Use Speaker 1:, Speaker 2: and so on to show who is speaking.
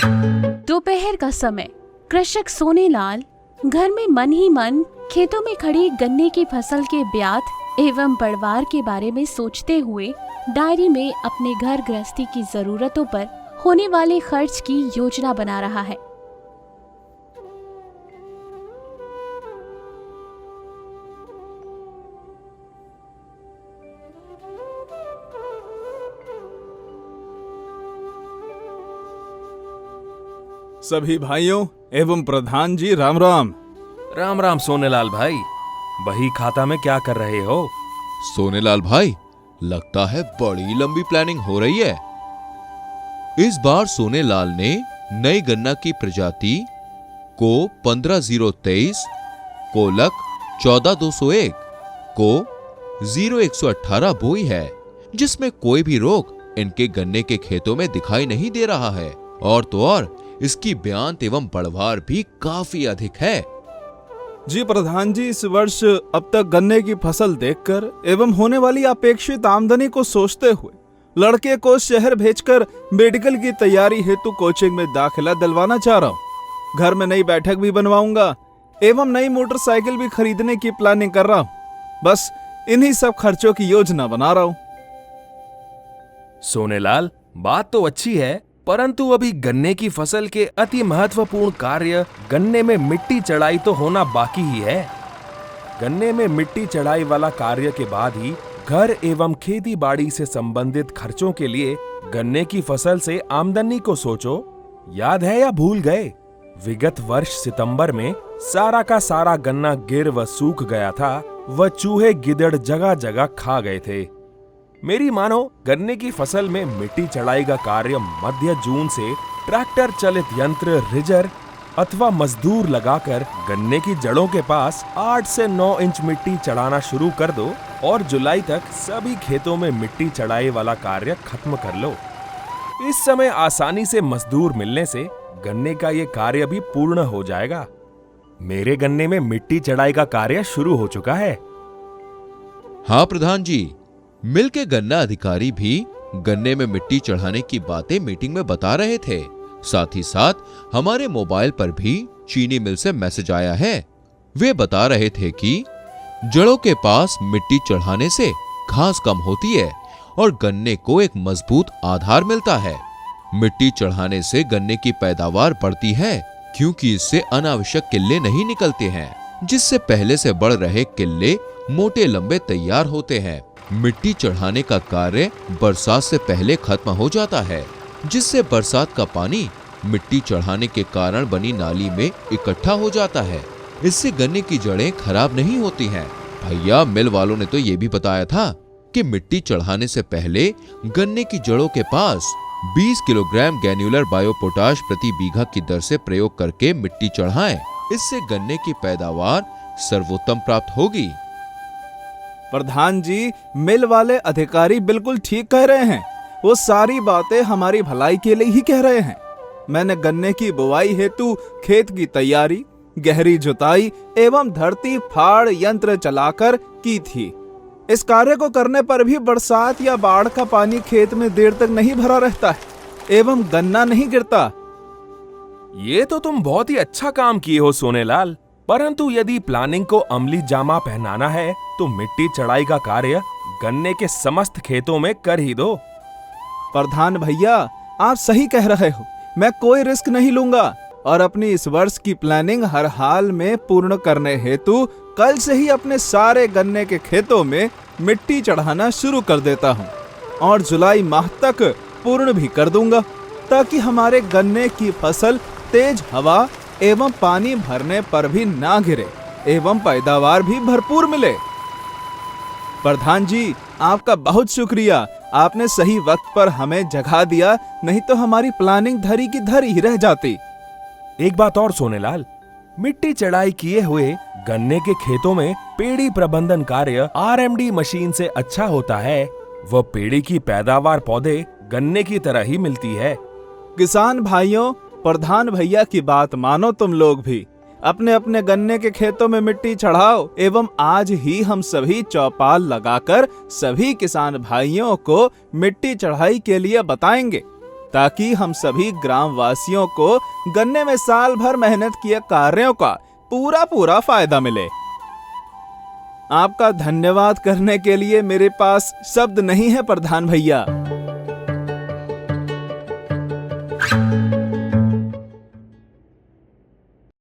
Speaker 1: दोपहर का समय। कृषक सोनेलाल घर में मन ही मन खेतों में खड़ी गन्ने की फसल के ब्यात एवं बढ़वार के बारे में सोचते हुए डायरी में अपने घर गृहस्थी की जरूरतों पर होने वाले खर्च की योजना बना रहा है।
Speaker 2: सभी भाइयों एवं प्रधान जी राम राम।
Speaker 3: राम राम सोनेलाल भाई, बही खाता में क्या कर रहे हो?
Speaker 4: सोनेलाल भाई, लगता है बड़ी लंबी प्लानिंग हो रही है। इस बार सोनेलाल ने नई गन्ना की प्रजाति को 15023, कोलक 14201 को 0118 बोई है, जिसमें कोई भी रोग इनके गन्ने के खेतों में दिखाई नहीं दे रहा है। और तो और इसकी ब्यांत एवं बढ़वार भी काफी अधिक है।
Speaker 2: जी प्रधान जी, इस वर्ष अब तक गन्ने की फसल देखकर एवं होने वाली अपेक्षित आमदनी को सोचते हुए लड़के को शहर भेजकर मेडिकल की तैयारी हेतु कोचिंग में दाखिला दिलवाना चाह रहा हूँ। घर में नई बैठक भी बनवाऊंगा एवं नई मोटरसाइकिल भी खरीदने की प्लानिंग कर रहा हूँ। बस इन्हीं सब खर्चों की योजना बना रहा हूँ।
Speaker 3: सोनेलाल, बात तो अच्छी है, परंतु अभी गन्ने की फसल के अति महत्वपूर्ण कार्य गन्ने में मिट्टी चढ़ाई तो होना बाकी ही है। गन्ने में मिट्टी चढ़ाई वाला कार्य के बाद ही घर एवं खेती बाड़ी से संबंधित खर्चों के लिए गन्ने की फसल से आमदनी को सोचो। याद है या भूल गए? विगत वर्ष सितंबर में सारा का सारा गन्ना गिर व सूख गया था व चूहे गिदड़ जगह जगह खा गए थे। मेरी मानो गन्ने की फसल में मिट्टी चढ़ाई का कार्य मध्य जून से ट्रैक्टर चलित यंत्र रिजर अथवा मजदूर लगाकर गन्ने की जड़ों के पास 8 से 9 इंच मिट्टी चढ़ाना शुरू कर दो और जुलाई तक सभी खेतों में मिट्टी चढ़ाई वाला कार्य खत्म कर लो। इस समय आसानी से मजदूर मिलने से गन्ने का ये कार्य भी पूर्ण हो जाएगा। मेरे गन्ने में मिट्टी चढ़ाई का कार्य शुरू हो चुका है।
Speaker 4: हाँ प्रधान जी, मिल के गन्ना अधिकारी भी गन्ने में मिट्टी चढ़ाने की बातें मीटिंग में बता रहे थे। साथ ही साथ हमारे मोबाइल पर भी चीनी मिल से मैसेज आया है। वे बता रहे थे कि जड़ों के पास मिट्टी चढ़ाने से घास कम होती है और गन्ने को एक मजबूत आधार मिलता है। मिट्टी चढ़ाने से गन्ने की पैदावार बढ़ती है, क्योंकि इससे अनावश्यक किल्ले नहीं निकलते हैं, जिससे पहले से बढ़ रहे किल्ले मोटे लंबे तैयार होते हैं। मिट्टी चढ़ाने का कार्य बरसात से पहले खत्म हो जाता है, जिससे बरसात का पानी मिट्टी चढ़ाने के कारण बनी नाली में इकट्ठा हो जाता है। इससे गन्ने की जड़ें खराब नहीं होती हैं। भैया मिल वालों ने तो ये भी बताया था कि मिट्टी चढ़ाने से पहले गन्ने की जड़ों के पास 20 किलोग्राम ग्रैन्युलर बायोपोटाश प्रति बीघा की दर से प्रयोग करके मिट्टी चढ़ाएं। इससे गन्ने की पैदावार सर्वोत्तम प्राप्त होगी।
Speaker 2: प्रधान जी, मिल वाले अधिकारी बिल्कुल ठीक कह रहे हैं। वो सारी बातें हमारी भलाई के लिए ही कह रहे हैं। मैंने गन्ने की बुवाई हेतु खेत की तैयारी, गहरी जुताई एवं धरती फाड़ यंत्र चलाकर की थी। इस कार्य को करने पर भी बरसात या बाढ़ का पानी खेत में देर तक नहीं भरा रहता है एवं गन्ना नहीं गिरता।
Speaker 3: ये तो तुम बहुत ही अच्छा काम किए हो सोनेलाल, परंतु यदि प्लानिंग को अमली जामा पहनाना है तो मिट्टी चढ़ाई का कार्य गन्ने के समस्त खेतों में कर ही दो।
Speaker 2: प्रधान भैया, आप सही कह रहे हो। मैं कोई रिस्क नहीं लूंगा और अपनी इस वर्ष की प्लानिंग हर हाल में पूर्ण करने हेतु कल से ही अपने सारे गन्ने के खेतों में मिट्टी चढ़ाना शुरू कर देता हूँ और जुलाई माह तक पूर्ण भी कर दूंगा, ताकि हमारे गन्ने की फसल तेज हवा एवं पानी भरने पर भी ना गिरे एवं पैदावार भी भरपूर मिले। प्रधान जी, आपका बहुत शुक्रिया। आपने सही वक्त पर हमें जगा दिया, नहीं तो हमारी प्लानिंग धरी की धरी ही रह जाती।
Speaker 3: एक बात और सोनेलाल, मिट्टी चढ़ाई किए हुए गन्ने के खेतों में पेड़ी प्रबंधन कार्य RMD मशीन से अच्छा होता है। वह पेड़ी की पैदावार पौधे गन्ने की तरह ही मिलती है।
Speaker 2: किसान भाइयों, प्रधान भैया की बात मानो तुम लोग भी। अपने अपने गन्ने के खेतों में मिट्टी चढ़ाओ एवं आज ही हम सभी चौपाल लगाकर सभी किसान भाइयों को मिट्टी चढ़ाई के लिए बताएंगे। ताकि हम सभी ग्रामवासियों को गन्ने में साल भर मेहनत किए कार्यों का पूरा पूरा फायदा मिले। आपका धन्यवाद करने के लिए मेरे पास शब्द नहीं है प्रधान भैया।